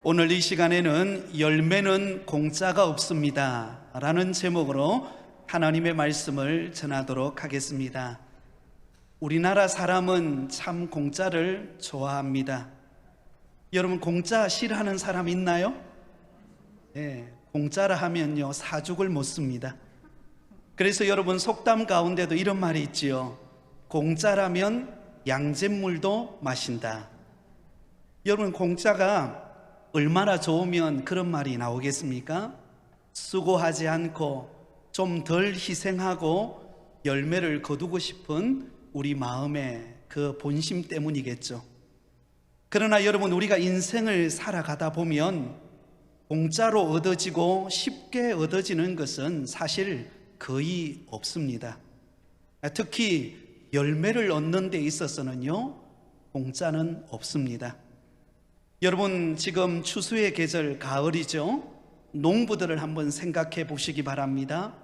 오늘 이 시간에는 열매는 공짜가 없습니다 라는 제목으로 하나님의 말씀을 전하도록 하겠습니다. 우리나라 사람은 참 공짜를 좋아합니다. 여러분, 공짜 싫어하는 사람 있나요? 네, 공짜라 하면요 사죽을 못 씁니다. 그래서 여러분, 속담 가운데도 이런 말이 있지요. 공짜라면 양잿물도 마신다. 여러분, 공짜가 얼마나 좋으면 그런 말이 나오겠습니까? 수고하지 않고 좀 덜 희생하고 열매를 거두고 싶은 우리 마음의 그 본심 때문이겠죠. 그러나 여러분, 우리가 인생을 살아가다 보면 공짜로 얻어지고 쉽게 얻어지는 것은 사실 거의 없습니다. 특히 열매를 얻는 데 있어서는요, 공짜는 없습니다. 여러분, 지금 추수의 계절 가을이죠. 농부들을 한번 생각해 보시기 바랍니다.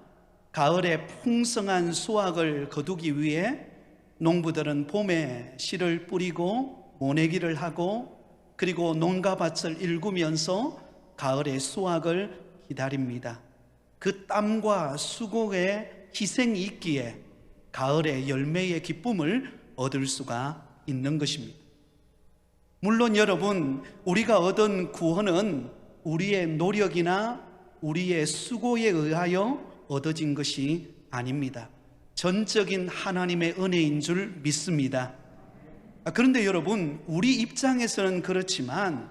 가을에 풍성한 수확을 거두기 위해 농부들은 봄에 씨를 뿌리고 모내기를 하고 그리고 농가밭을 일구면서 가을의 수확을 기다립니다. 그 땀과 수고의 희생이 있기에 가을의 열매의 기쁨을 얻을 수가 있는 것입니다. 물론 여러분, 우리가 얻은 구원은 우리의 노력이나 우리의 수고에 의하여 얻어진 것이 아닙니다. 전적인 하나님의 은혜인 줄 믿습니다. 그런데 여러분, 우리 입장에서는 그렇지만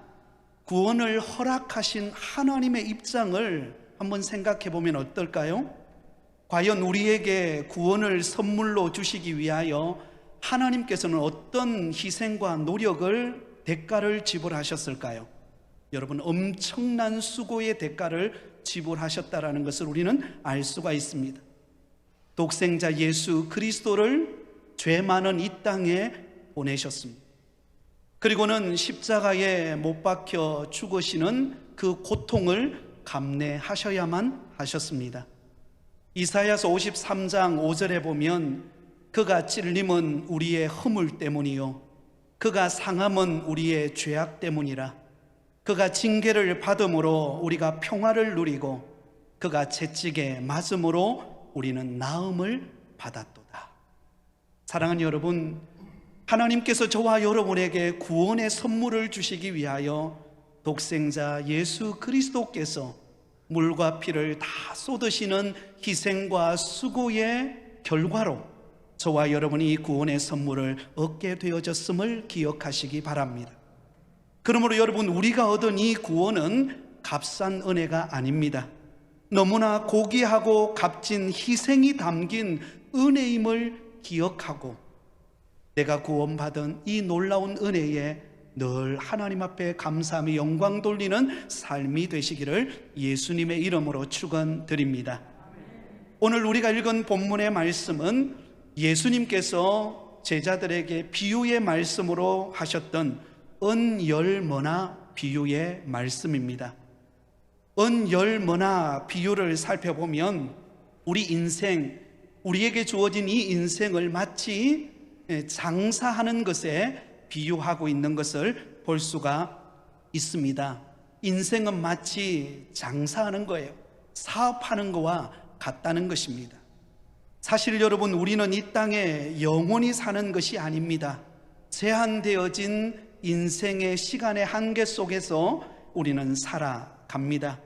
구원을 허락하신 하나님의 입장을 한번 생각해 보면 어떨까요? 과연 우리에게 구원을 선물로 주시기 위하여 하나님께서는 어떤 희생과 노력을 대가를 지불하셨을까요? 여러분, 엄청난 수고의 대가를 지불하셨다라는 것을 우리는 알 수가 있습니다. 독생자 예수 그리스도를 죄 많은 이 땅에 보내셨습니다. 그리고는 십자가에 못 박혀 죽으시는 그 고통을 감내하셔야만 하셨습니다. 이사야서 53장 5절에 보면 그가 찔림은 우리의 허물 때문이요 그가 상함은 우리의 죄악 때문이라. 그가 징계를 받음으로 우리가 평화를 누리고 그가 채찍에 맞음으로 우리는 나음을 받았도다. 사랑하는 여러분, 하나님께서 저와 여러분에게 구원의 선물을 주시기 위하여 독생자 예수 그리스도께서 물과 피를 다 쏟으시는 희생과 수고의 결과로 저와 여러분이 이 구원의 선물을 얻게 되어졌음을 기억하시기 바랍니다. 그러므로 여러분, 우리가 얻은 이 구원은 값싼 은혜가 아닙니다. 너무나 고귀하고 값진 희생이 담긴 은혜임을 기억하고 내가 구원받은 이 놀라운 은혜에 늘 하나님 앞에 감사하며 영광 돌리는 삶이 되시기를 예수님의 이름으로 축원드립니다. 오늘 우리가 읽은 본문의 말씀은 예수님께서 제자들에게 비유의 말씀으로 하셨던 은열머나 비유의 말씀입니다. 은열머나 비유를 살펴보면 우리 인생, 우리에게 주어진 이 인생을 마치 장사하는 것에 비유하고 있는 것을 볼 수가 있습니다. 인생은 마치 장사하는 거예요. 사업하는 거와 같다는 것입니다. 사실 여러분, 우리는 이 땅에 영원히 사는 것이 아닙니다. 제한되어진 인생의 시간의 한계 속에서 우리는 살아갑니다.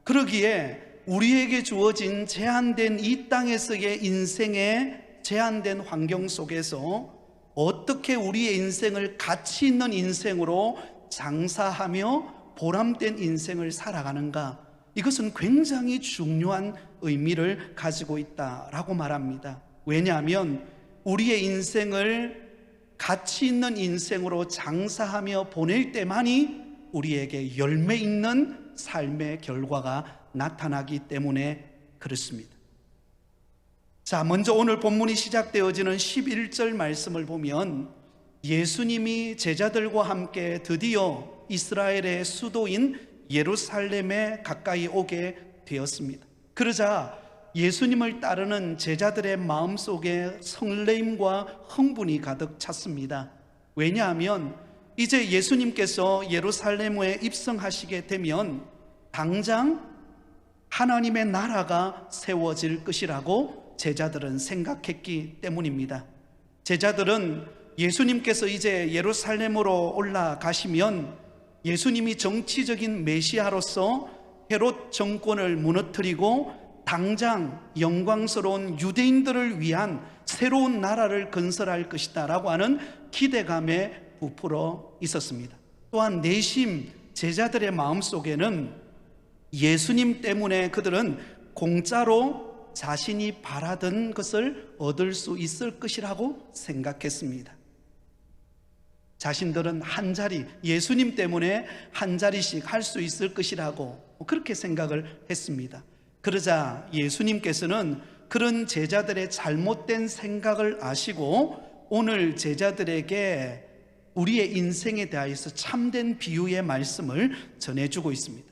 그러기에 우리에게 주어진 제한된 이 땅에서의 인생의 제한된 환경 속에서 어떻게 우리의 인생을 가치 있는 인생으로 장사하며 보람된 인생을 살아가는가, 이것은 굉장히 중요한 의미를 가지고 있다라고 말합니다. 왜냐하면 우리의 인생을 가치 있는 인생으로 장사하며 보낼 때만이 우리에게 열매 있는 삶의 결과가 나타나기 때문에 그렇습니다. 자, 먼저 오늘 본문이 시작되어지는 11절 말씀을 보면 예수님이 제자들과 함께 드디어 이스라엘의 수도인 예루살렘에 가까이 오게 되었습니다. 그러자 예수님을 따르는 제자들의 마음속에 설레임과 흥분이 가득 찼습니다. 왜냐하면 이제 예수님께서 예루살렘에 입성하시게 되면 당장 하나님의 나라가 세워질 것이라고 제자들은 생각했기 때문입니다. 제자들은 예수님께서 이제 예루살렘으로 올라가시면 예수님이 정치적인 메시아로서 헤롯 정권을 무너뜨리고 당장 영광스러운 유대인들을 위한 새로운 나라를 건설할 것이다 라고 하는 기대감에 부풀어 있었습니다. 또한 내심 제자들의 마음속에는 예수님 때문에 그들은 공짜로 자신이 바라던 것을 얻을 수 있을 것이라고 생각했습니다. 자신들은 한 자리, 예수님 때문에 한 자리씩 할 수 있을 것이라고 그렇게 생각을 했습니다. 그러자 예수님께서는 그런 제자들의 잘못된 생각을 아시고 오늘 제자들에게 우리의 인생에 대하여서 참된 비유의 말씀을 전해주고 있습니다.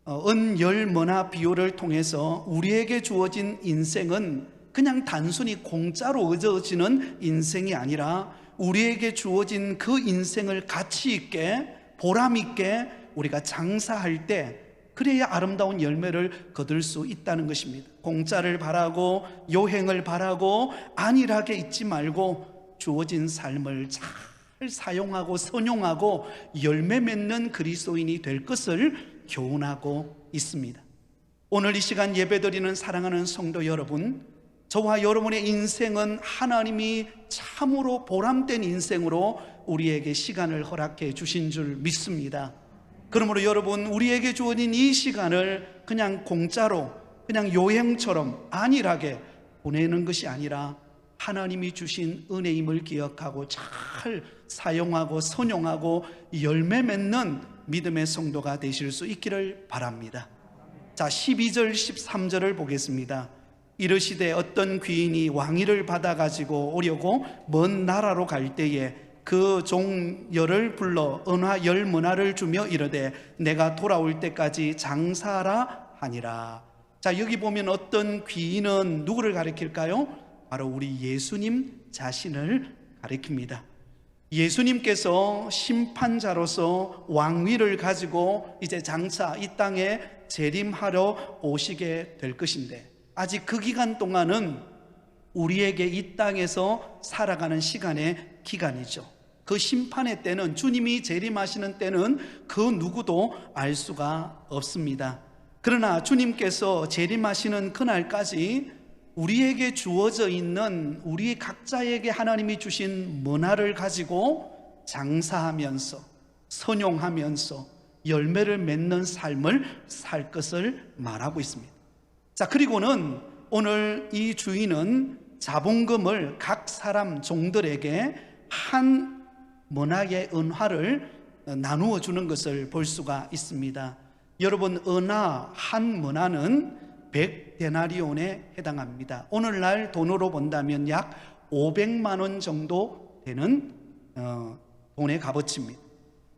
은열머나 비유를 통해서 우리에게 주어진 인생은 그냥 단순히 공짜로 얻어지는 인생이 아니라 우리에게 주어진 그 인생을 가치 있게 보람 있게 우리가 장사할 때 그래야 아름다운 열매를 거둘 수 있다는 것입니다. 공짜를 바라고 요행을 바라고 안일하게 있지 말고 주어진 삶을 잘 사용하고 선용하고 열매 맺는 그리스도인이 될 것을 교훈하고 있습니다. 오늘 이 시간 예배드리는 사랑하는 성도 여러분, 저와 여러분의 인생은 하나님이 참으로 보람된 인생으로 우리에게 시간을 허락해 주신 줄 믿습니다. 그러므로 여러분, 우리에게 주어진 이 시간을 그냥 공짜로 그냥 요행처럼 안일하게 보내는 것이 아니라 하나님이 주신 은혜임을 기억하고 잘 사용하고 선용하고 열매 맺는 믿음의 성도가 되실 수 있기를 바랍니다. 자, 12절 13절을 보겠습니다. 이르시되 어떤 귀인이 왕위를 받아가지고 오려고 먼 나라로 갈 때에 그 종열을 불러 은화 10머나를 주며 이르되 내가 돌아올 때까지 장사하라 하니라. 자, 여기 보면 어떤 귀인은 누구를 가리킬까요? 바로 우리 예수님 자신을 가리킵니다. 예수님께서 심판자로서 왕위를 가지고 이제 장차 이 땅에 재림하러 오시게 될 것인데 아직 그 기간 동안은 우리에게 이 땅에서 살아가는 시간의 기간이죠. 그 심판의 때는, 주님이 재림하시는 때는 그 누구도 알 수가 없습니다. 그러나 주님께서 재림하시는 그날까지 우리에게 주어져 있는 우리 각자에게 하나님이 주신 문화를 가지고 장사하면서 선용하면서 열매를 맺는 삶을 살 것을 말하고 있습니다. 자, 그리고는 오늘 이 주인은 자본금을 각 사람 종들에게 한 문화의 은화를 나누어 주는 것을 볼 수가 있습니다. 여러분, 은화 한 문화는 100데나리온에 해당합니다. 오늘날 돈으로 본다면 약 500만 원 정도 되는 돈의 값어치입니다.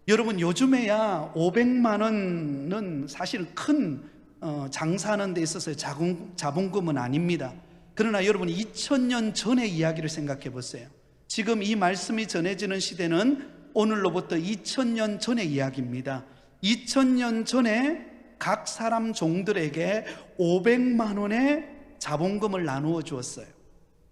여러분, 요즘에야 500만 원은 사실 큰 장사하는 데 있어서 자본금은 아닙니다. 그러나 여러분, 2000년 전의 이야기를 생각해 보세요. 지금 이 말씀이 전해지는 시대는 오늘로부터 2000년 전의 이야기입니다. 2000년 전에 각 사람 종들에게 500만 원의 자본금을 나누어 주었어요.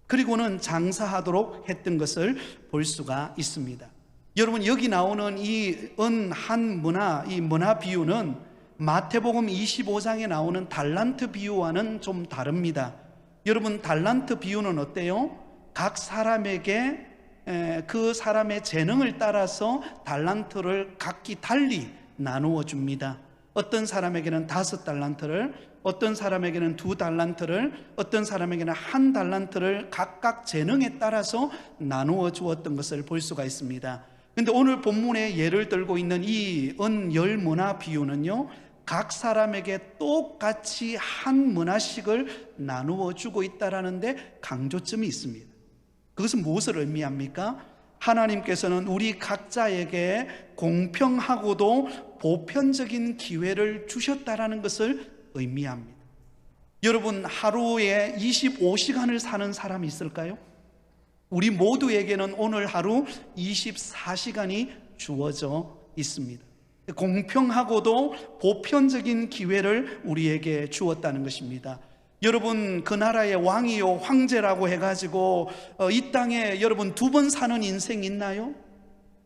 그리고는 장사하도록 했던 것을 볼 수가 있습니다. 여러분, 여기 나오는 이 은 한 문화, 이 문화 비유는 마태복음 25장에 나오는 달란트 비유와는 좀 다릅니다. 여러분, 달란트 비유는 어때요? 각 사람에게 그 사람의 재능을 따라서 달란트를 각기 달리 나누어 줍니다. 어떤 사람에게는 5달란트를, 어떤 사람에게는 2달란트를, 어떤 사람에게는 1달란트를 각각 재능에 따라서 나누어 주었던 것을 볼 수가 있습니다. 그런데 오늘 본문에 예를 들고 있는 이 은 10머나 비유는요, 각 사람에게 똑같이 한 머나씩을 나누어 주고 있다는 데 강조점이 있습니다. 그것은 무엇을 의미합니까? 하나님께서는 우리 각자에게 공평하고도 보편적인 기회를 주셨다라는 것을 의미합니다. 여러분, 하루에 25시간을 사는 사람이 있을까요? 우리 모두에게는 오늘 하루 24시간이 주어져 있습니다. 공평하고도 보편적인 기회를 우리에게 주었다는 것입니다. 여러분, 그 나라의 왕이요 황제라고 해가지고 이 땅에 여러분 2번 사는 인생이 있나요?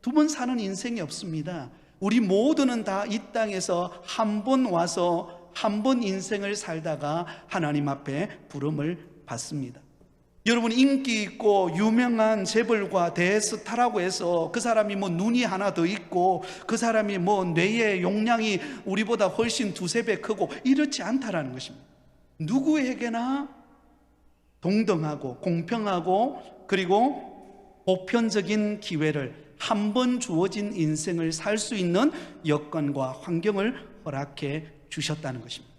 2번 사는 인생이 없습니다. 우리 모두는 다 이 땅에서 한 번 와서 한 번 인생을 살다가 하나님 앞에 부름을 받습니다. 여러분, 인기 있고 유명한 재벌과 대스타라고 해서 그 사람이 뭐 눈이 하나 더 있고 그 사람이 뭐 뇌의 용량이 우리보다 훨씬 2~3배 크고 이렇지 않다라는 것입니다. 누구에게나 동등하고 공평하고 그리고 보편적인 기회를, 한 번 주어진 인생을 살 수 있는 여건과 환경을 허락해 주셨다는 것입니다.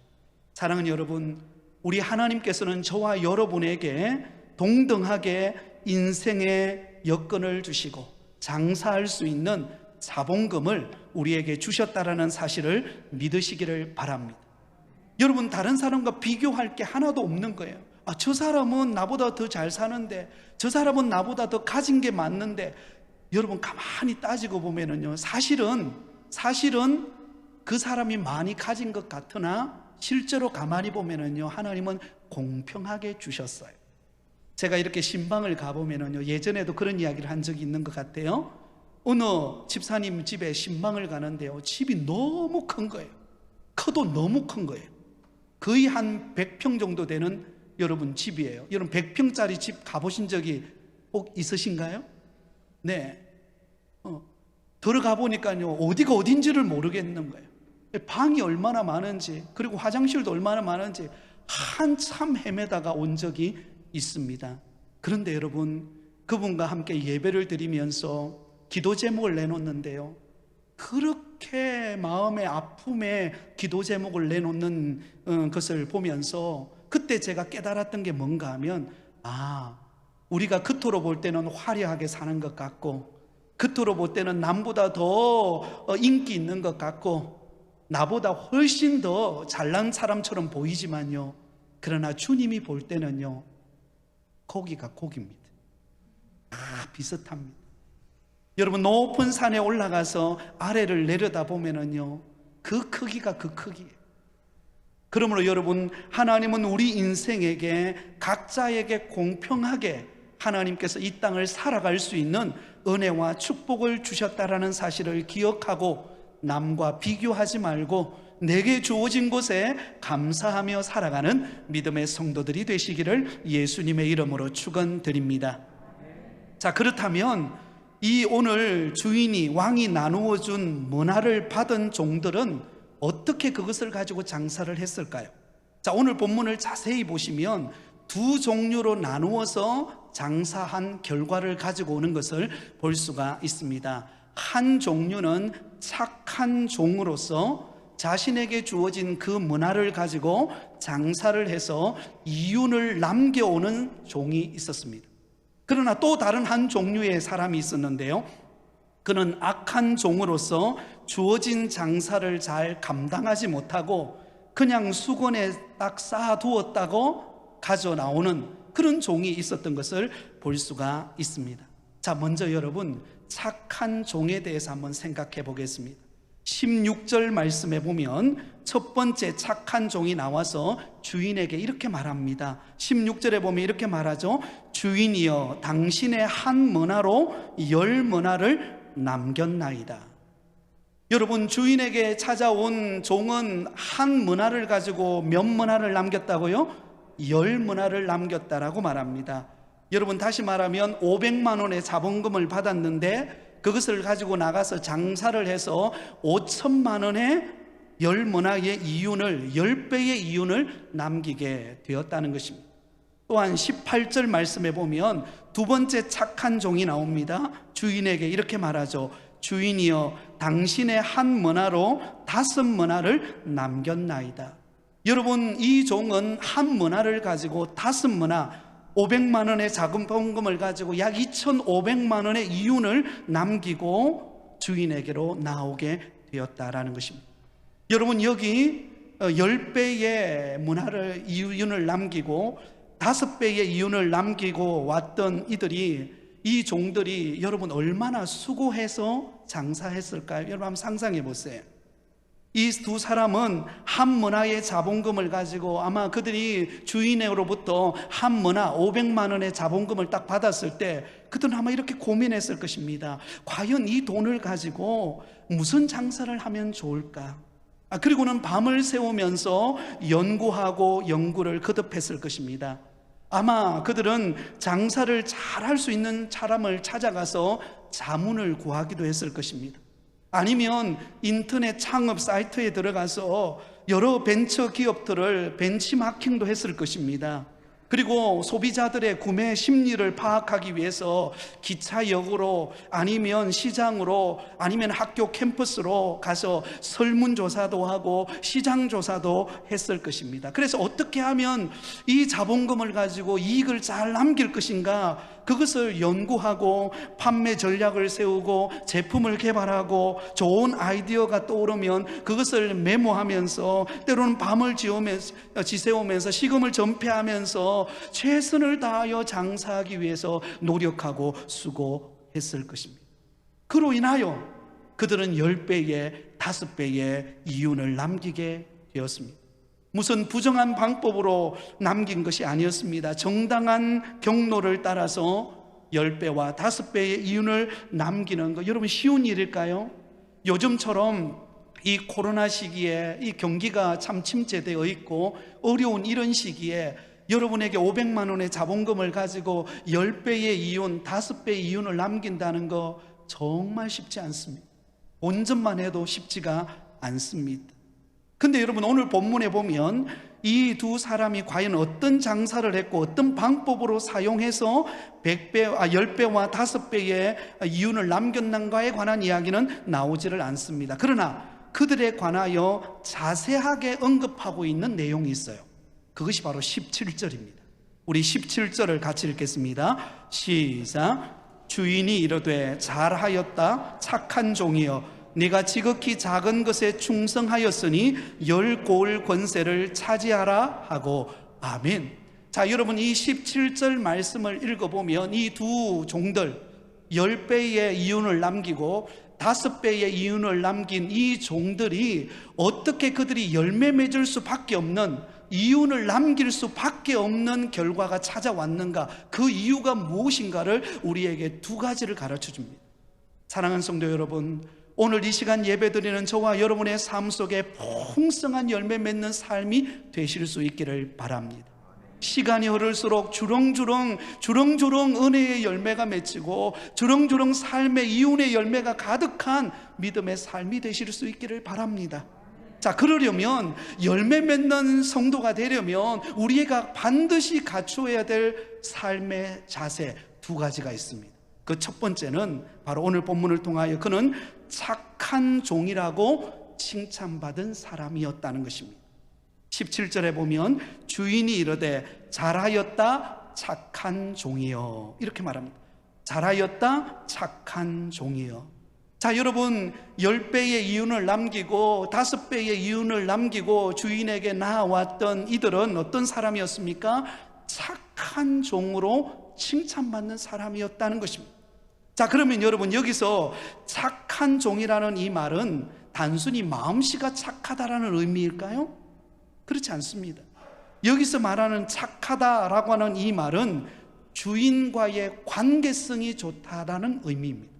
사랑하는 여러분, 우리 하나님께서는 저와 여러분에게 동등하게 인생의 여건을 주시고 장사할 수 있는 자본금을 우리에게 주셨다라는 사실을 믿으시기를 바랍니다. 여러분, 다른 사람과 비교할 게 하나도 없는 거예요. 저 사람은 나보다 더 잘 사는데, 저 사람은 나보다 더 가진 게 많는데, 여러분 가만히 따지고 보면은요, 사실은 그 사람이 많이 가진 것 같으나 실제로 가만히 보면은요, 하나님은 공평하게 주셨어요. 제가 이렇게 신방을 가보면은요, 예전에도 그런 이야기를 한 적이 있는 것 같아요. 어느 집사님 집에 신방을 가는데요, 집이 너무 큰 거예요. 커도 너무 큰 거예요. 거의 한 100평 정도 되는 여러분 집이에요. 여러분 100평짜리 집 가보신 적이 꼭 있으신가요? 네. 들어가 보니까요, 어디가 어딘지를 모르겠는 거예요. 방이 얼마나 많은지, 그리고 화장실도 얼마나 많은지 한참 헤매다가 온 적이 있습니다. 그런데 여러분, 그분과 함께 예배를 드리면서 기도 제목을 내놓는데요, 그렇게 마음의 아픔에 기도 제목을 내놓는 것을 보면서 그때 제가 깨달았던 게 뭔가 하면, 우리가 겉으로 볼 때는 화려하게 사는 것 같고, 겉으로 볼 때는 남보다 더 인기 있는 것 같고, 나보다 훨씬 더 잘난 사람처럼 보이지만요, 그러나 주님이 볼 때는요, 고기가 고기입니다. 다 비슷합니다. 여러분, 높은 산에 올라가서 아래를 내려다보면은요, 그 크기가 그 크기예요. 그러므로 여러분, 하나님은 우리 인생에게, 각자에게 공평하게 하나님께서 이 땅을 살아갈 수 있는 은혜와 축복을 주셨다라는 사실을 기억하고 남과 비교하지 말고 내게 주어진 곳에 감사하며 살아가는 믿음의 성도들이 되시기를 예수님의 이름으로 축원드립니다. 자, 그렇다면 이 오늘 주인이, 왕이 나누어 준 문화를 받은 종들은 어떻게 그것을 가지고 장사를 했을까요? 자, 오늘 본문을 자세히 보시면 2 종류로 나누어서 장사한 결과를 가지고 오는 것을 볼 수가 있습니다. 한 종류는 착한 종으로서 자신에게 주어진 그 문화를 가지고 장사를 해서 이윤을 남겨오는 종이 있었습니다. 그러나 또 다른 한 종류의 사람이 있었는데요, 그는 악한 종으로서 주어진 장사를 잘 감당하지 못하고 그냥 수건에 딱 쌓아두었다고 가져 나오는 그런 종이 있었던 것을 볼 수가 있습니다. 자, 먼저 여러분, 착한 종에 대해서 한번 생각해 보겠습니다. 16절 말씀에 보면 첫 번째 착한 종이 나와서 주인에게 이렇게 말합니다. 16절에 보면 이렇게 말하죠. 주인이여, 당신의 한 문화로 10문화를 남겼나이다. 여러분, 주인에게 찾아온 종은 한 문화를 가지고 몇 문화를 남겼다고요? 10문화를 남겼다라고 말합니다. 여러분, 다시 말하면 500만 원의 자본금을 받았는데 그것을 가지고 나가서 장사를 해서 5천만 원의 10문화의 이윤을, 10배의 이윤을 남기게 되었다는 것입니다. 또한 18절 말씀에 보면 두 번째 착한 종이 나옵니다. 주인에게 이렇게 말하죠. 주인이여, 당신의 한 문화로 5문화를 남겼나이다. 여러분, 이 종은 한 문화를 가지고 5문화, 500만 원의 자본금을 가지고 약 2,500만 원의 이윤을 남기고 주인에게로 나오게 되었다라는 것입니다. 여러분, 여기 10배의 이윤을 남기고 5배의 이윤을 남기고 왔던 이들이 이 종들이 여러분 얼마나 수고해서 장사했을까요? 여러분 한번 상상해 보세요. 이 두 사람은 한 문화의 자본금을 가지고 아마 그들이 주인으로부터 한 문화 500만 원의 자본금을 딱 받았을 때 그들은 아마 이렇게 고민했을 것입니다. 과연 이 돈을 가지고 무슨 장사를 하면 좋을까? 그리고는 밤을 새우면서 연구하고 연구를 거듭했을 것입니다. 아마 그들은 장사를 잘 할 수 있는 사람을 찾아가서 자문을 구하기도 했을 것입니다. 아니면 인터넷 창업 사이트에 들어가서 여러 벤처 기업들을 벤치마킹도 했을 것입니다. 그리고 소비자들의 구매 심리를 파악하기 위해서 기차역으로 아니면 시장으로 아니면 학교 캠퍼스로 가서 설문조사도 하고 시장조사도 했을 것입니다. 그래서 어떻게 하면 이 자본금을 가지고 이익을 잘 남길 것인가, 그것을 연구하고 판매 전략을 세우고 제품을 개발하고 좋은 아이디어가 떠오르면 그것을 메모하면서 때로는 밤을 지새우면서 시금을 전폐하면서 최선을 다하여 장사하기 위해서 노력하고 수고했을 것입니다. 그로 인하여 그들은 10배의 5배의 이윤을 남기게 되었습니다. 무슨 부정한 방법으로 남긴 것이 아니었습니다. 정당한 경로를 따라서 10배와 5배의 이윤을 남기는 것, 여러분 쉬운 일일까요? 요즘처럼 이 코로나 시기에 이 경기가 참 침체되어 있고 어려운 이런 시기에 여러분에게 500만 원의 자본금을 가지고 10배의 이윤, 5배의 이윤을 남긴다는 거 정말 쉽지 않습니다. 본전만 해도 쉽지가 않습니다. 근데 여러분 오늘 본문에 보면 이 두 사람이 과연 어떤 장사를 했고 어떤 방법으로 사용해서 10배와 5배의 이윤을 남겼는가에 관한 이야기는 나오지를 않습니다. 그러나 그들에 관하여 자세하게 언급하고 있는 내용이 있어요. 그것이 바로 17절입니다. 우리 17절을 같이 읽겠습니다. 시작. 주인이 이르되 잘하였다 착한 종이여 네가 지극히 작은 것에 충성하였으니 10고을 권세를 차지하라 하고 아멘. 자, 여러분 이 17절 말씀을 읽어보면 이 두 종들 10배의 이윤을 남기고 5배의 이윤을 남긴 이 종들이 어떻게 그들이 열매 맺을 수밖에 없는, 이윤을 남길 수밖에 없는 결과가 찾아왔는가, 그 이유가 무엇인가를 우리에게 두 가지를 가르쳐 줍니다. 사랑하는 성도 여러분, 오늘 이 시간 예배드리는 저와 여러분의 삶 속에 풍성한 열매 맺는 삶이 되실 수 있기를 바랍니다. 시간이 흐를수록 주렁주렁 은혜의 열매가 맺히고 주렁주렁 삶의 이윤의 열매가 가득한 믿음의 삶이 되실 수 있기를 바랍니다. 자, 그러려면 열매 맺는 성도가 되려면 우리가 반드시 갖추어야 될 삶의 자세 두 가지가 있습니다. 그 첫 번째는 바로 오늘 본문을 통하여 그는 착한 종이라고 칭찬받은 사람이었다는 것입니다. 17절에 보면 주인이 이르되 잘하였다 착한 종이여, 이렇게 말합니다. 잘하였다 착한 종이여. 자, 여러분 10배의 이윤을 남기고 5배의 이윤을 남기고 주인에게 나아왔던 이들은 어떤 사람이었습니까? 착한 종으로 칭찬받는 사람이었다는 것입니다. 자, 그러면 여러분 여기서 착한 종이라는 이 말은 단순히 마음씨가 착하다라는 의미일까요? 그렇지 않습니다. 여기서 말하는 착하다라고 하는 이 말은 주인과의 관계성이 좋다라는 의미입니다.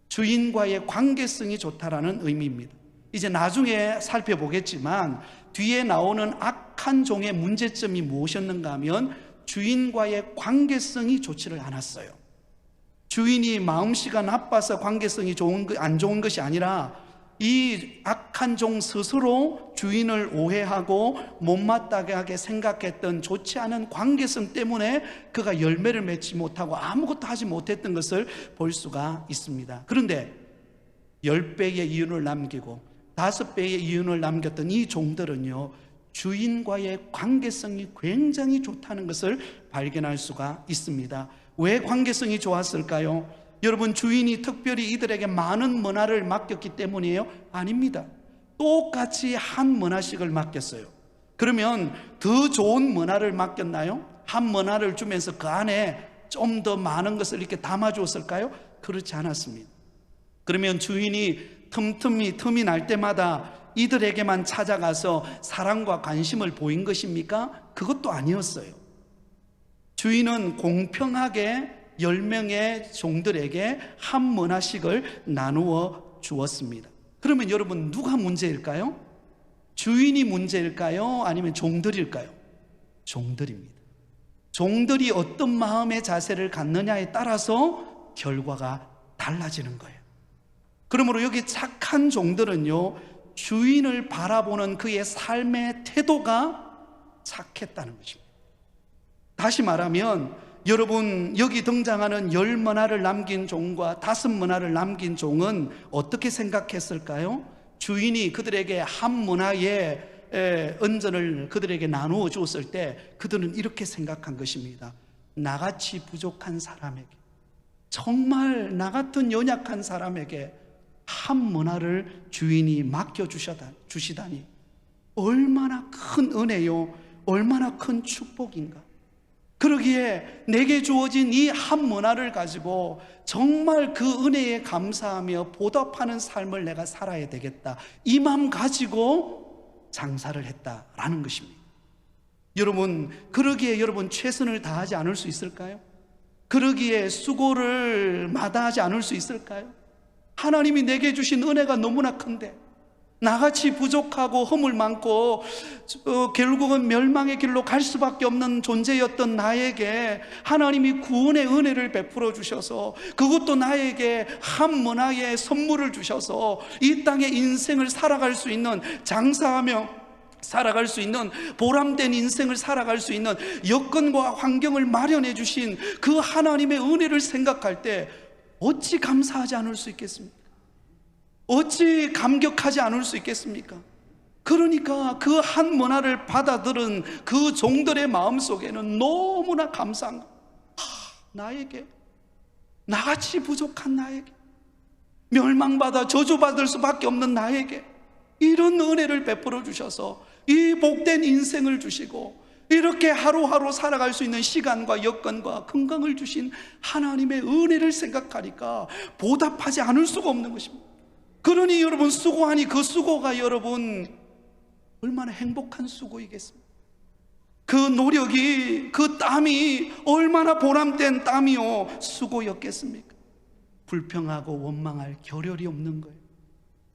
주인과의 관계성이 좋다라는 의미입니다. 이제 나중에 살펴보겠지만 뒤에 나오는 악한 종의 문제점이 무엇이었는가 하면 주인과의 관계성이 좋지를 않았어요. 주인이 마음씨가 나빠서 관계성이 안 좋은 것이 아니라 이 악한 종 스스로 주인을 오해하고 못마땅하게 생각했던 좋지 않은 관계성 때문에 그가 열매를 맺지 못하고 아무것도 하지 못했던 것을 볼 수가 있습니다. 그런데 10배의 이윤을 남기고 5배의 이윤을 남겼던 이 종들은요, 주인과의 관계성이 굉장히 좋다는 것을 발견할 수가 있습니다. 왜 관계성이 좋았을까요? 여러분, 주인이 특별히 이들에게 많은 문화를 맡겼기 때문이에요? 아닙니다. 똑같이 한 문화씩을 맡겼어요. 그러면 더 좋은 문화를 맡겼나요? 한 문화를 주면서 그 안에 좀 더 많은 것을 이렇게 담아주었을까요? 그렇지 않았습니다. 그러면 주인이 틈이 날 때마다 이들에게만 찾아가서 사랑과 관심을 보인 것입니까? 그것도 아니었어요. 주인은 공평하게 10명의 종들에게 한 문화씩을 나누어 주었습니다. 그러면 여러분, 누가 문제일까요? 주인이 문제일까요? 아니면 종들일까요? 종들입니다. 종들이 어떤 마음의 자세를 갖느냐에 따라서 결과가 달라지는 거예요. 그러므로 여기 착한 종들은요, 주인을 바라보는 그의 삶의 태도가 착했다는 것입니다. 다시 말하면 여러분, 여기 등장하는 10문화를 남긴 종과 5문화를 남긴 종은 어떻게 생각했을까요? 주인이 그들에게 한 문화의 은전을 그들에게 나누어 주었을 때 그들은 이렇게 생각한 것입니다. 나같이 부족한 사람에게, 정말 나 같은 연약한 사람에게 한 문화를 주인이 맡겨주시다니 얼마나 큰 은혜요, 얼마나 큰 축복인가. 그러기에 내게 주어진 이 한 문화를 가지고 정말 그 은혜에 감사하며 보답하는 삶을 내가 살아야 되겠다, 이 마음 가지고 장사를 했다라는 것입니다. 여러분, 그러기에 여러분 최선을 다하지 않을 수 있을까요? 그러기에 수고를 마다하지 않을 수 있을까요? 하나님이 내게 주신 은혜가 너무나 큰데 나같이 부족하고 허물 많고 결국은 멸망의 길로 갈 수밖에 없는 존재였던 나에게 하나님이 구원의 은혜를 베풀어 주셔서, 그것도 나에게 한 문화의 선물을 주셔서 이 땅의 인생을 살아갈 수 있는, 장사하며 살아갈 수 있는, 보람된 인생을 살아갈 수 있는 여건과 환경을 마련해 주신 그 하나님의 은혜를 생각할 때 어찌 감사하지 않을 수 있겠습니까? 어찌 감격하지 않을 수 있겠습니까? 그러니까 그 한 문화를 받아들은 그 종들의 마음속에는 너무나 감사한 거. 나에게, 나같이 부족한 나에게, 멸망받아 저주받을 수밖에 없는 나에게 이런 은혜를 베풀어 주셔서 이 복된 인생을 주시고 이렇게 하루하루 살아갈 수 있는 시간과 여건과 건강을 주신 하나님의 은혜를 생각하니까 보답하지 않을 수가 없는 것입니다. 그러니 여러분, 수고하니 그 수고가 여러분 얼마나 행복한 수고이겠습니까? 그 노력이, 그 땀이 얼마나 보람된 땀이요 수고였겠습니까? 불평하고 원망할 겨를이 없는 거예요.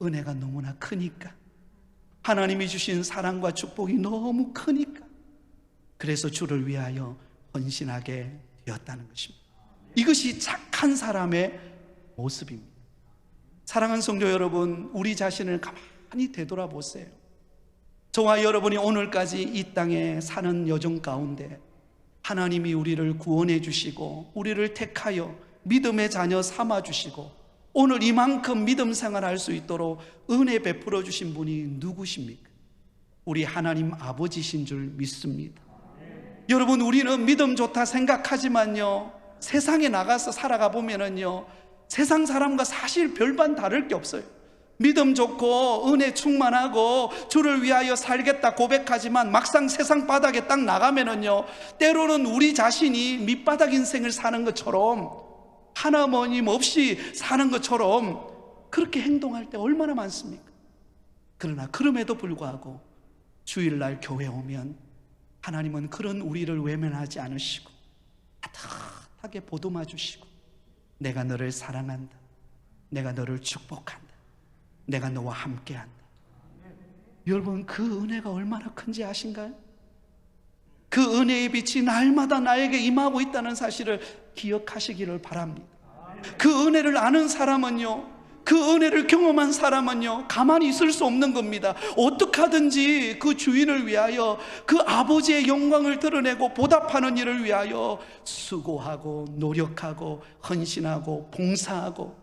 은혜가 너무나 크니까, 하나님이 주신 사랑과 축복이 너무 크니까, 그래서 주를 위하여 헌신하게 되었다는 것입니다. 이것이 착한 사람의 모습입니다. 사랑하는 성도 여러분, 우리 자신을 가만히 되돌아보세요. 저와 여러분이 오늘까지 이 땅에 사는 여정 가운데 하나님이 우리를 구원해 주시고 우리를 택하여 믿음의 자녀 삼아 주시고 오늘 이만큼 믿음 생활할 수 있도록 은혜 베풀어 주신 분이 누구십니까? 우리 하나님 아버지신 줄 믿습니다. 여러분, 우리는 믿음 좋다 생각하지만요, 세상에 나가서 살아가 보면은요, 세상 사람과 사실 별반 다를 게 없어요. 믿음 좋고 은혜 충만하고 주를 위하여 살겠다 고백하지만 막상 세상 바닥에 딱 나가면은요, 때로는 우리 자신이 밑바닥 인생을 사는 것처럼, 하나님 없이 사는 것처럼 그렇게 행동할 때 얼마나 많습니까? 그러나 그럼에도 불구하고 주일날 교회 오면 하나님은 그런 우리를 외면하지 않으시고 따뜻하게 보듬어 주시고, 내가 너를 사랑한다, 내가 너를 축복한다, 내가 너와 함께한다. 여러분, 그 은혜가 얼마나 큰지 아신가요? 그 은혜의 빛이 날마다 나에게 임하고 있다는 사실을 기억하시기를 바랍니다. 그 은혜를 아는 사람은요, 그 은혜를 경험한 사람은요, 가만히 있을 수 없는 겁니다. 어떻게 하든지 그 주인을 위하여, 그 아버지의 영광을 드러내고 보답하는 일을 위하여 수고하고 노력하고 헌신하고 봉사하고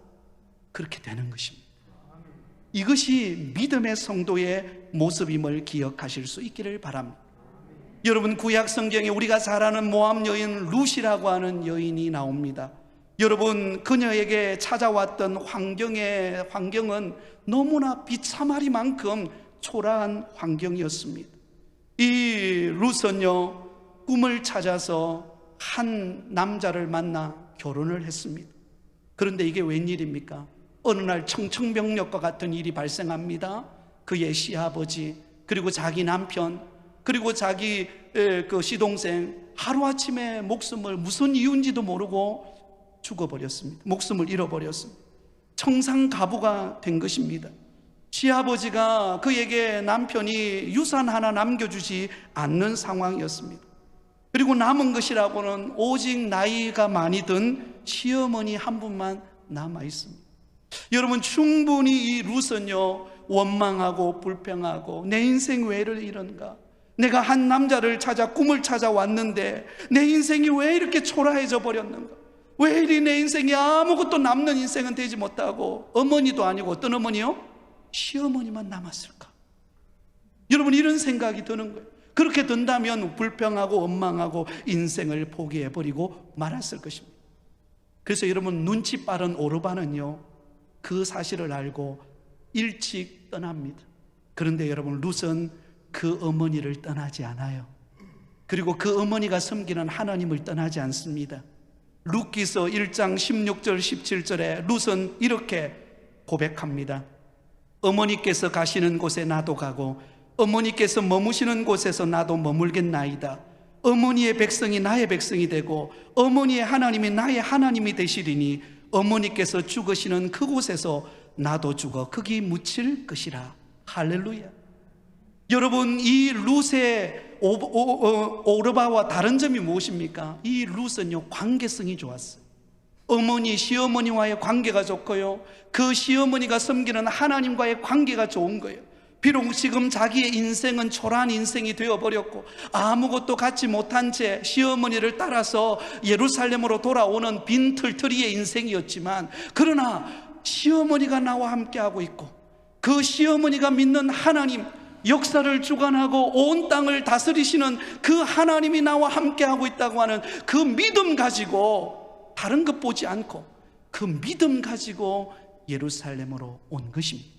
그렇게 되는 것입니다. 이것이 믿음의 성도의 모습임을 기억하실 수 있기를 바랍니다. 여러분, 구약 성경에 우리가 잘 아는 모압 여인 룻이라고 하는 여인이 나옵니다. 여러분, 그녀에게 찾아왔던 환경은 너무나 비참하리만큼 초라한 환경이었습니다. 이 룻은요, 꿈을 찾아서 한 남자를 만나 결혼을 했습니다. 그런데 이게 웬일입니까? 어느 날 청천벽력과 같은 일이 발생합니다. 그의 시아버지, 그리고 자기 남편, 그리고 자기 그 시동생 하루아침에 목숨을 무슨 이유인지도 모르고 죽어버렸습니다. 목숨을 잃어버렸습니다. 청산가부가 된 것입니다. 시아버지가 그에게 남편이 유산 하나 남겨주지 않는 상황이었습니다. 그리고 남은 것이라고는 오직 나이가 많이 든 시어머니 한 분만 남아 있습니다. 여러분, 충분히 이 룻은요, 원망하고 불평하고 내 인생 왜 이런가? 내가 한 남자를 찾아 꿈을 찾아왔는데 내 인생이 왜 이렇게 초라해져 버렸는가? 왜 이리 내 인생이 아무것도 남는 인생은 되지 못하고 어머니도 아니고 어떤 어머니요? 시어머니만 남았을까? 여러분, 이런 생각이 드는 거예요. 그렇게 된다면 불평하고 원망하고 인생을 포기해버리고 말았을 것입니다. 그래서 여러분, 눈치 빠른 오르반은요, 그 사실을 알고 일찍 떠납니다. 그런데 여러분, 룻은 그 어머니를 떠나지 않아요. 그리고 그 어머니가 섬기는 하나님을 떠나지 않습니다. 룻기서 1장 16절 17절에 룻은 이렇게 고백합니다. 어머니께서 가시는 곳에 나도 가고 어머니께서 머무시는 곳에서 나도 머물겠나이다. 어머니의 백성이 나의 백성이 되고 어머니의 하나님이 나의 하나님이 되시리니 어머니께서 죽으시는 그곳에서 나도 죽어 거기 묻힐 것이라. 할렐루야. 여러분, 이 룻의 오르바와 다른 점이 무엇입니까? 이 룻은요, 관계성이 좋았어요. 어머니, 시어머니와의 관계가 좋고요, 그 시어머니가 섬기는 하나님과의 관계가 좋은 거예요. 비록 지금 자기의 인생은 초라한 인생이 되어버렸고 아무것도 갖지 못한 채 시어머니를 따라서 예루살렘으로 돌아오는 빈털터리의 인생이었지만, 그러나 시어머니가 나와 함께하고 있고 그 시어머니가 믿는 하나님, 역사를 주관하고 온 땅을 다스리시는 그 하나님이 나와 함께하고 있다고 하는 그 믿음 가지고, 다른 것 보지 않고 그 믿음 가지고 예루살렘으로 온 것입니다.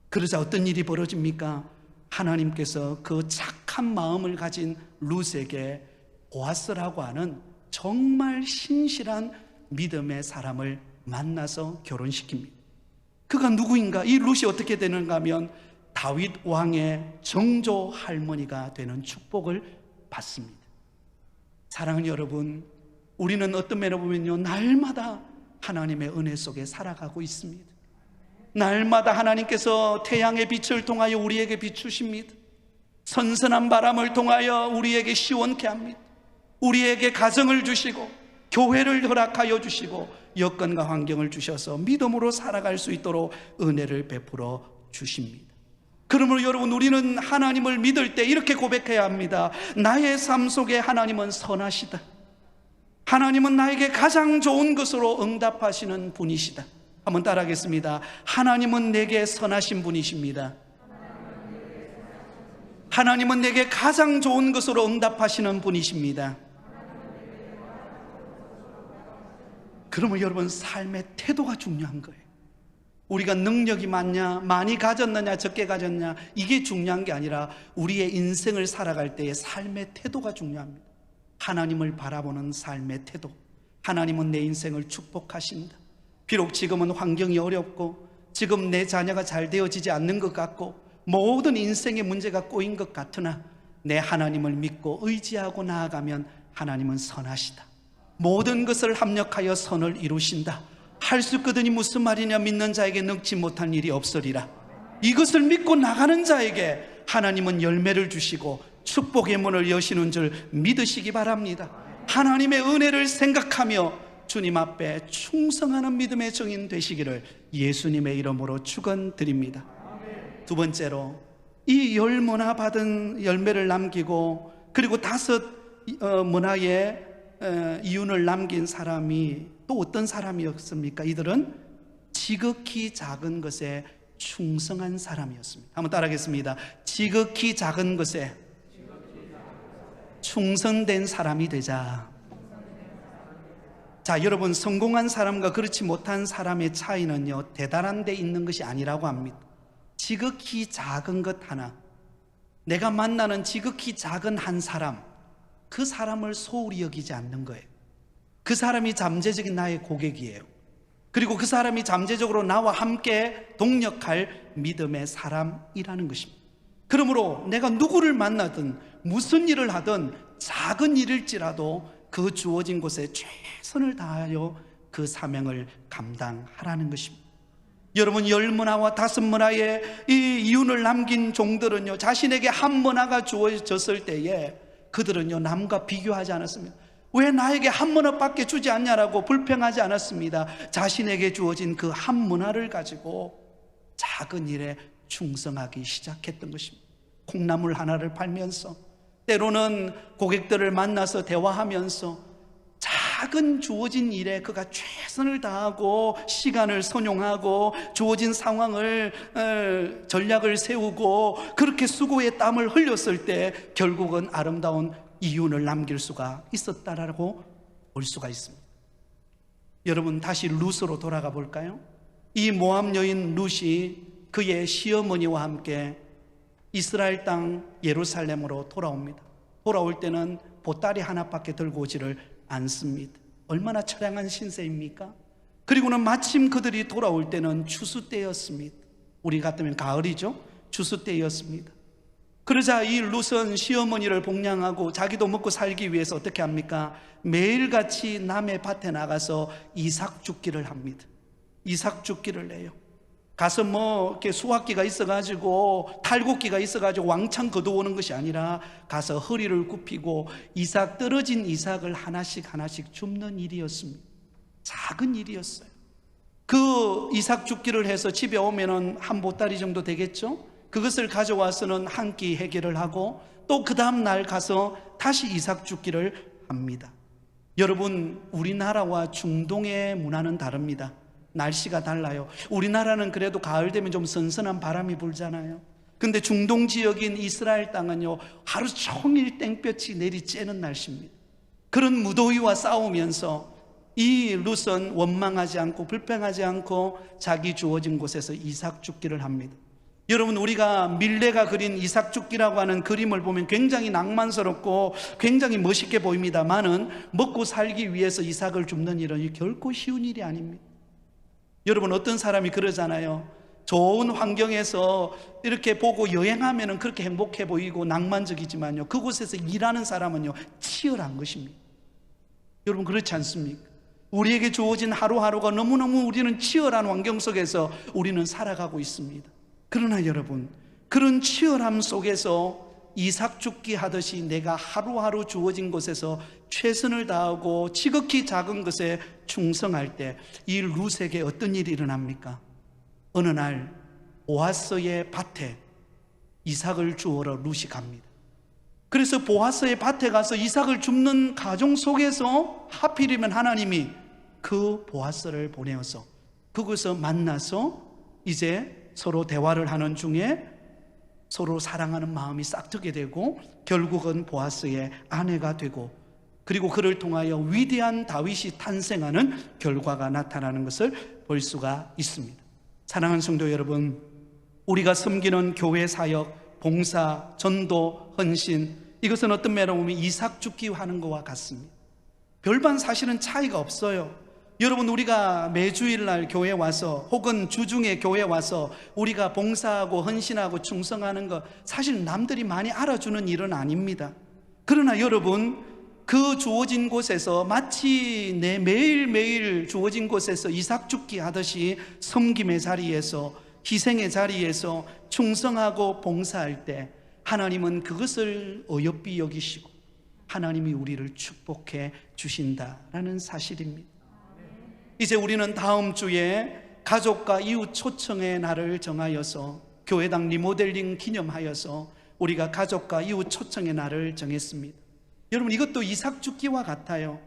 그러자 어떤 일이 벌어집니까? 하나님께서 그 착한 마음을 가진 룻에게 보아스라고 하는 정말 신실한 믿음의 사람을 만나서 결혼시킵니다. 그가 누구인가? 이 룻이 어떻게 되는가 하면 다윗 왕의 정조 할머니가 되는 축복을 받습니다. 사랑하는 여러분, 우리는 어떤 면으로 보면요, 날마다 하나님의 은혜 속에 살아가고 있습니다. 날마다 하나님께서 태양의 빛을 통하여 우리에게 비추십니다. 선선한 바람을 통하여 우리에게 시원케 합니다. 우리에게 가정을 주시고 교회를 허락하여 주시고 여건과 환경을 주셔서 믿음으로 살아갈 수 있도록 은혜를 베풀어 주십니다. 그러므로 여러분, 우리는 하나님을 믿을 때 이렇게 고백해야 합니다. 나의 삶 속에 하나님은 선하시다. 하나님은 나에게 가장 좋은 것으로 응답하시는 분이시다. 한번 따라하겠습니다. 하나님은 내게 선하신 분이십니다. 하나님은 내게 가장 좋은 것으로 응답하시는 분이십니다. 그러면 여러분, 삶의 태도가 중요한 거예요. 우리가 능력이 많냐, 많이 가졌느냐, 적게 가졌냐, 이게 중요한 게 아니라 우리의 인생을 살아갈 때의 삶의 태도가 중요합니다. 하나님을 바라보는 삶의 태도. 하나님은 내 인생을 축복하신다. 비록 지금은 환경이 어렵고 지금 내 자녀가 잘 되어지지 않는 것 같고 모든 인생의 문제가 꼬인 것 같으나 내 하나님을 믿고 의지하고 나아가면 하나님은 선하시다. 모든 것을 합력하여 선을 이루신다. 할 수 있거든이 무슨 말이냐? 믿는 자에게 능치 못한 일이 없으리라. 이것을 믿고 나가는 자에게 하나님은 열매를 주시고 축복의 문을 여시는 줄 믿으시기 바랍니다. 하나님의 은혜를 생각하며 주님 앞에 충성하는 믿음의 증인 되시기를 예수님의 이름으로 축원드립니다. 두 번째로, 이 10문화 받은 열매를 남기고 그리고 5 문화의 이윤을 남긴 사람이 또 어떤 사람이었습니까? 이들은 지극히 작은 것에 충성한 사람이었습니다. 한번 따라하겠습니다. 지극히 작은 것에 충성된 사람이 되자. 자, 여러분, 성공한 사람과 그렇지 못한 사람의 차이는요, 대단한 데 있는 것이 아니라고 합니다. 지극히 작은 것 하나, 내가 만나는 지극히 작은 한 사람, 그 사람을 소홀히 여기지 않는 거예요. 그 사람이 잠재적인 나의 고객이에요. 그리고 그 사람이 잠재적으로 나와 함께 동력할 믿음의 사람이라는 것입니다. 그러므로 내가 누구를 만나든 무슨 일을 하든 작은 일일지라도 그 주어진 곳에 최선을 다하여 그 사명을 감당하라는 것입니다. 여러분, 10문화와 5문화의 이 이윤을 남긴 종들은요, 자신에게 한 문화가 주어졌을 때에 그들은요, 남과 비교하지 않았습니다. 왜 나에게 한 문화밖에 주지 않냐라고 불평하지 않았습니다. 자신에게 주어진 그 한 문화를 가지고 작은 일에 충성하기 시작했던 것입니다. 콩나물 하나를 팔면서, 때로는 고객들을 만나서 대화하면서 작은 주어진 일에 그가 최선을 다하고 시간을 선용하고 주어진 상황을 전략을 세우고 그렇게 수고의 땀을 흘렸을 때 결국은 아름다운 이윤을 남길 수가 있었다라고 볼 수가 있습니다. 여러분, 다시 룻으로 돌아가 볼까요? 이 모압 여인 룻이 그의 시어머니와 함께 이스라엘 땅 예루살렘으로 돌아옵니다. 돌아올 때는 보따리 하나밖에 들고 오지를 않습니다. 얼마나 처량한 신세입니까? 그리고는 마침 그들이 돌아올 때는 추수 때였습니다. 우리 같으면 가을이죠. 추수 때였습니다. 그러자 이 룻은 시어머니를 복양하고 자기도 먹고 살기 위해서 어떻게 합니까? 매일같이 남의 밭에 나가서 이삭 줍기를 합니다. 이삭 줍기를 내요. 가서 이렇게 수확기가 있어가지고 탈곡기가 있어가지고 왕창 걷어오는 것이 아니라 가서 허리를 굽히고 떨어진 이삭을 하나씩 줍는 일이었습니다. 작은 일이었어요. 그 이삭 줍기를 해서 집에 오면은 한 보따리 정도 되겠죠? 그것을 가져와서는 한 끼 해결을 하고 또 그 다음 날 가서 다시 이삭 줍기를 합니다. 여러분, 우리나라와 중동의 문화는 다릅니다. 날씨가 달라요. 우리나라는 그래도 가을 되면 좀 선선한 바람이 불잖아요. 근데 중동 지역인 이스라엘 땅은요, 하루 종일 땡볕이 내리쬐는 날씨입니다. 그런 무더위와 싸우면서 이 룻은 원망하지 않고 불평하지 않고 자기 주어진 곳에서 이삭 줍기를 합니다. 여러분, 우리가 밀레가 그린 이삭 줍기라고 하는 그림을 보면 굉장히 낭만스럽고 굉장히 멋있게 보입니다만은 먹고 살기 위해서 이삭을 줍는 일은 결코 쉬운 일이 아닙니다. 여러분, 어떤 사람이 그러잖아요. 좋은 환경에서 이렇게 보고 여행하면 그렇게 행복해 보이고 낭만적이지만요, 그곳에서 일하는 사람은요, 치열한 것입니다. 여러분, 그렇지 않습니까? 우리에게 주어진 하루하루가 너무너무 우리는 치열한 환경 속에서 우리는 살아가고 있습니다. 그러나 여러분, 그런 치열함 속에서 이삭 줍기 하듯이 내가 하루하루 주어진 곳에서 최선을 다하고 지극히 작은 것에 충성할 때 이 룻에게 어떤 일이 일어납니까? 어느 날 보아스의 밭에 이삭을 주우러 룻이 갑니다. 그래서 보아스의 밭에 가서 이삭을 줍는 가정 속에서 하필이면 하나님이 그 보아스를 보내어서 그곳에서 만나서 이제 서로 대화를 하는 중에 서로 사랑하는 마음이 싹트게 되고 결국은 보아스의 아내가 되고, 그리고 그를 통하여 위대한 다윗이 탄생하는 결과가 나타나는 것을 볼 수가 있습니다. 사랑하는 성도 여러분, 우리가 섬기는 교회 사역, 봉사, 전도, 헌신, 이것은 어떤 면으로 보면 이삭 줍기 하는 것과 같습니다. 별반 사실은 차이가 없어요. 여러분, 우리가 매주일날 교회 와서 혹은 주중에 교회 와서 우리가 봉사하고 헌신하고 충성하는 것, 사실 남들이 많이 알아주는 일은 아닙니다. 그러나 여러분, 그 주어진 곳에서 마치 내 매일매일 주어진 곳에서 이삭 줍기 하듯이 섬김의 자리에서, 희생의 자리에서 충성하고 봉사할 때 하나님은 그것을 어여삐 여기시고 하나님이 우리를 축복해 주신다라는 사실입니다. 이제 우리는 다음 주에 가족과 이웃 초청의 날을 정하여서 교회당 리모델링 기념하여서 우리가 가족과 이웃 초청의 날을 정했습니다. 여러분, 이것도 이삭 줍기와 같아요.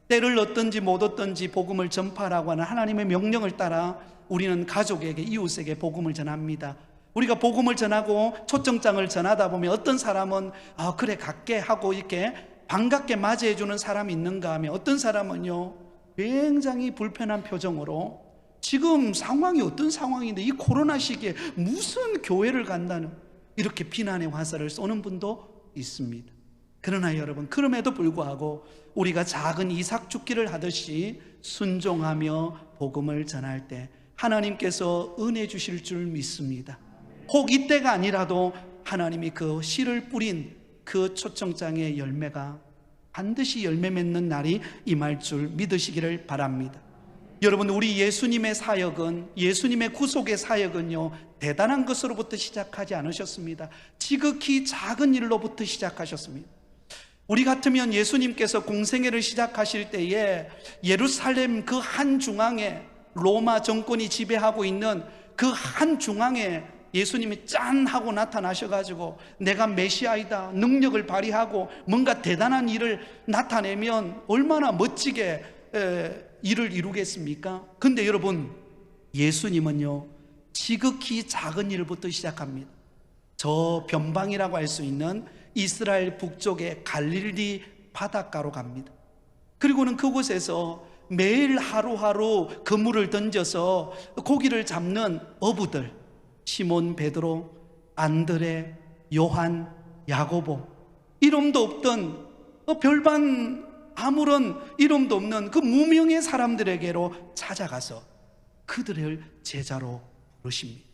때를 얻든지 못 얻든지 복음을 전파하라고 하는 하나님의 명령을 따라 우리는 가족에게, 이웃에게 복음을 전합니다. 우리가 복음을 전하고 초청장을 전하다 보면 어떤 사람은 그래 갈게 하고 이렇게 반갑게 맞이해주는 사람이 있는가 하면, 어떤 사람은요 굉장히 불편한 표정으로 지금 상황이 어떤 상황인데 이 코로나 시기에 무슨 교회를 간다는, 이렇게 비난의 화살을 쏘는 분도 있습니다. 그러나 여러분, 그럼에도 불구하고 우리가 작은 이삭 죽기를 하듯이 순종하며 복음을 전할 때 하나님께서 은혜 주실 줄 믿습니다. 혹 이때가 아니라도 하나님이 그 씨를 뿌린 그 초청장의 열매가 반드시 열매 맺는 날이 임할 줄 믿으시기를 바랍니다. 여러분, 우리 예수님의 사역은, 예수님의 구속의 사역은요, 대단한 것으로부터 시작하지 않으셨습니다. 지극히 작은 일로부터 시작하셨습니다. 우리 같으면 예수님께서 공생애를 시작하실 때에 예루살렘 그 한 중앙에, 로마 정권이 지배하고 있는 그 한 중앙에 예수님이 짠 하고 나타나셔가지고 내가 메시아이다, 능력을 발휘하고 뭔가 대단한 일을 나타내면 얼마나 멋지게 일을 이루겠습니까? 근데 여러분, 예수님은요, 지극히 작은 일부터 시작합니다. 저 변방이라고 할 수 있는 이스라엘 북쪽의 갈릴리 바닷가로 갑니다. 그리고는 그곳에서 매일 하루하루 그물을 던져서 고기를 잡는 어부들, 시몬 베드로, 안드레, 요한, 야고보, 이름도 없던 별반 아무런 이름도 없는 그 무명의 사람들에게로 찾아가서 그들을 제자로 부르십니다.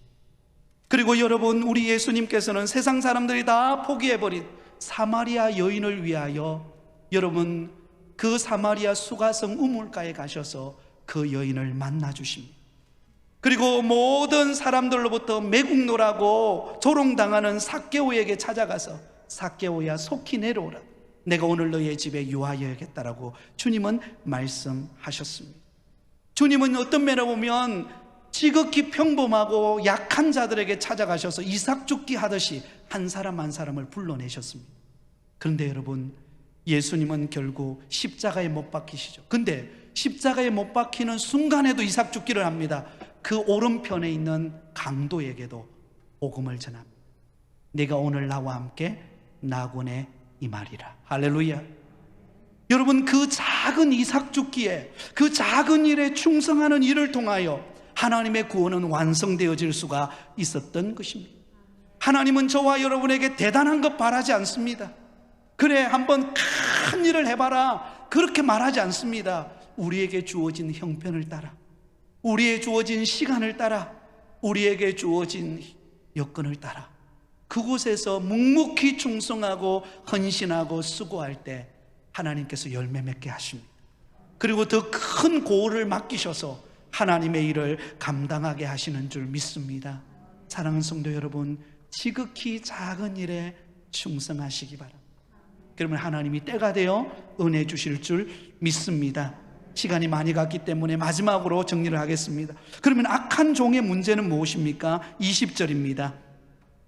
그리고 여러분, 우리 예수님께서는 세상 사람들이 다 포기해버린 사마리아 여인을 위하여 여러분 그 사마리아 수가성 우물가에 가셔서 그 여인을 만나주십니다. 그리고 모든 사람들로부터 매국노라고 조롱당하는 삭개오에게 찾아가서 삭개오야 속히 내려오라, 내가 오늘 너의 집에 유하여야겠다라고 주님은 말씀하셨습니다. 주님은 어떤 면에 보면 지극히 평범하고 약한 자들에게 찾아가셔서 이삭 죽기 하듯이 한 사람 한 사람을 불러내셨습니다. 그런데 여러분, 예수님은 결국 십자가에 못 박히시죠. 근데 십자가에 못 박히는 순간에도 이삭 죽기를 합니다. 그 오른편에 있는 강도에게도 복음을 전합니다. 내가 오늘 나와 함께 나군에 임하리라. 할렐루야. 여러분, 그 작은 이삭 죽기에, 그 작은 일에 충성하는 일을 통하여 하나님의 구원은 완성되어질 수가 있었던 것입니다. 하나님은 저와 여러분에게 대단한 것 바라지 않습니다. 그래, 한번 큰 일을 해봐라, 그렇게 말하지 않습니다. 우리에게 주어진 형편을 따라, 우리에게 주어진 시간을 따라, 우리에게 주어진 여건을 따라 그곳에서 묵묵히 충성하고 헌신하고 수고할 때 하나님께서 열매 맺게 하십니다. 그리고 더 큰 고을을 맡기셔서 하나님의 일을 감당하게 하시는 줄 믿습니다. 사랑하는 성도 여러분, 지극히 작은 일에 충성하시기 바랍니다. 그러면 하나님이 때가 되어 은혜 주실 줄 믿습니다. 시간이 많이 갔기 때문에 마지막으로 정리를 하겠습니다. 그러면 악한 종의 문제는 무엇입니까? 20절입니다.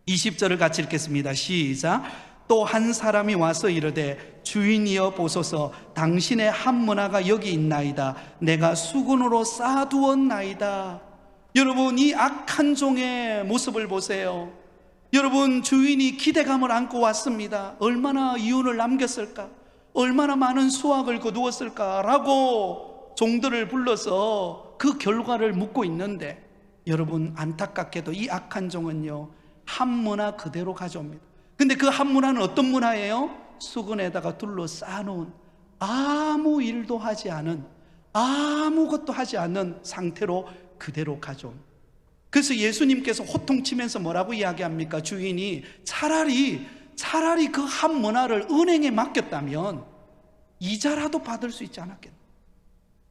20절을 같이 읽겠습니다. 시작. 또 한 사람이 와서 이르되 주인이여 보소서, 당신의 한 문화가 여기 있나이다. 내가 수군으로 쌓아두었나이다. 여러분, 이 악한 종의 모습을 보세요. 여러분, 주인이 기대감을 안고 왔습니다. 얼마나 이윤을 남겼을까, 얼마나 많은 수확을 거두었을까 라고 종들을 불러서 그 결과를 묻고 있는데, 여러분, 안타깝게도 이 악한 종은요, 한 문화 그대로 가져옵니다. 근데 그 한 문화는 어떤 문화예요? 수건에다가 둘러 쌓아놓은, 아무 일도 하지 않은, 아무것도 하지 않는 상태로 그대로 가져옵니다. 그래서 예수님께서 호통치면서 뭐라고 이야기합니까? 주인이 차라리 그 한 문화를 은행에 맡겼다면 이자라도 받을 수 있지 않았겠나?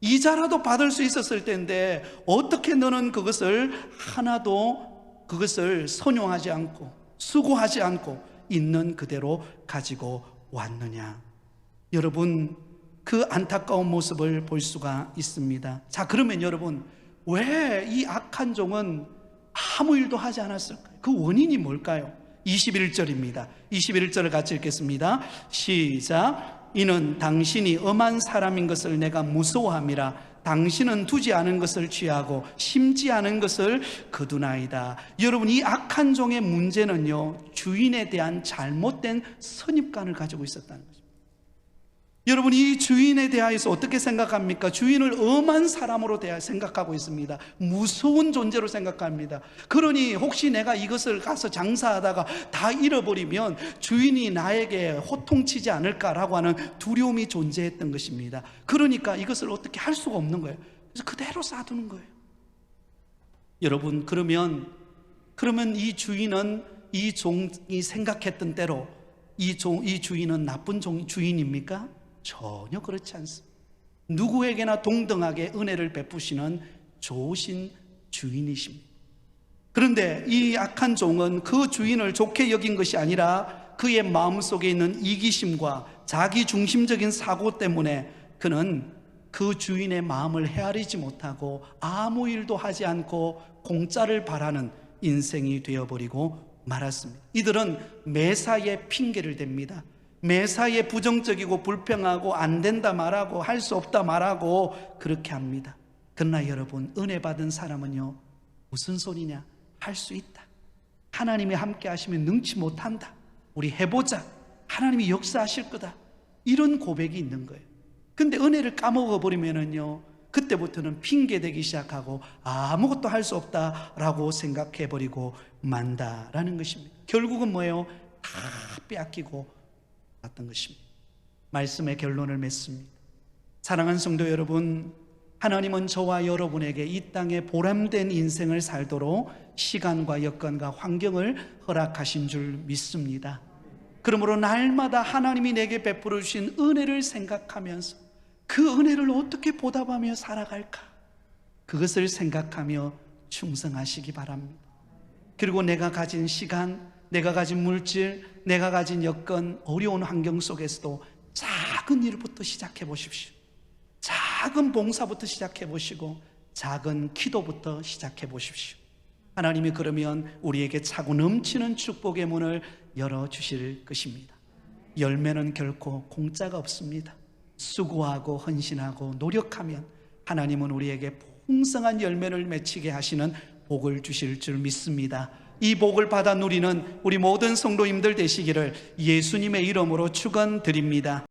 이자라도 받을 수 있었을 텐데 어떻게 너는 그것을 하나도 그것을 선용하지 않고 수고하지 않고 있는 그대로 가지고 왔느냐? 여러분, 그 안타까운 모습을 볼 수가 있습니다. 자, 그러면 여러분, 왜 이 악한 종은 아무 일도 하지 않았을까요? 그 원인이 뭘까요? 21절입니다. 21절을 같이 읽겠습니다. 시작. 이는 당신이 엄한 사람인 것을 내가 무서워함이라. 당신은 두지 않은 것을 취하고 심지 않은 것을 거두나이다. 여러분, 이 악한 종의 문제는요, 주인에 대한 잘못된 선입관을 가지고 있었다는 것입니다. 여러분, 이 주인에 대하여서 어떻게 생각합니까? 주인을 엄한 사람으로 생각하고 있습니다. 무서운 존재로 생각합니다. 그러니 혹시 내가 이것을 가서 장사하다가 다 잃어버리면 주인이 나에게 호통치지 않을까라고 하는 두려움이 존재했던 것입니다. 그러니까 이것을 어떻게 할 수가 없는 거예요. 그래서 그대로 쌓아두는 거예요. 여러분, 그러면 이 주인은 이 종이 생각했던 대로 이 주인은 나쁜 주인입니까? 전혀 그렇지 않습니다. 누구에게나 동등하게 은혜를 베푸시는 좋으신 주인이십니다. 그런데 이 악한 종은 그 주인을 좋게 여긴 것이 아니라 그의 마음속에 있는 이기심과 자기중심적인 사고 때문에 그는 그 주인의 마음을 헤아리지 못하고 아무 일도 하지 않고 공짜를 바라는 인생이 되어버리고 말았습니다. 이들은 매사에 핑계를 댑니다. 매사에 부정적이고 불평하고 안 된다 말하고 할 수 없다 말하고 그렇게 합니다. 그러나 여러분, 은혜 받은 사람은요, 무슨 소리냐? 할 수 있다. 하나님이 함께 하시면 능치 못한다. 우리 해보자. 하나님이 역사하실 거다. 이런 고백이 있는 거예요. 근데 은혜를 까먹어 버리면은요, 그때부터는 핑계대기 시작하고 아무것도 할 수 없다라고 생각해 버리고 만다라는 것입니다. 결국은 뭐예요? 다 빼앗기고 봤던 것입니다. 말씀의 결론을 맺습니다. 사랑하는 성도 여러분, 하나님은 저와 여러분에게 이 땅에 보람된 인생을 살도록 시간과 여건과 환경을 허락하신 줄 믿습니다. 그러므로 날마다 하나님이 내게 베풀어 주신 은혜를 생각하면서 그 은혜를 어떻게 보답하며 살아갈까? 그것을 생각하며 충성하시기 바랍니다. 그리고 내가 가진 시간, 내가 가진 물질, 내가 가진 여건, 어려운 환경 속에서도 작은 일부터 시작해 보십시오. 작은 봉사부터 시작해 보시고 작은 기도부터 시작해 보십시오. 하나님이 그러면 우리에게 차고 넘치는 축복의 문을 열어주실 것입니다. 열매는 결코 공짜가 없습니다. 수고하고 헌신하고 노력하면 하나님은 우리에게 풍성한 열매를 맺히게 하시는 복을 주실 줄 믿습니다. 이 복을 받아 누리는 우리 모든 성도님들 되시기를 예수님의 이름으로 축원드립니다.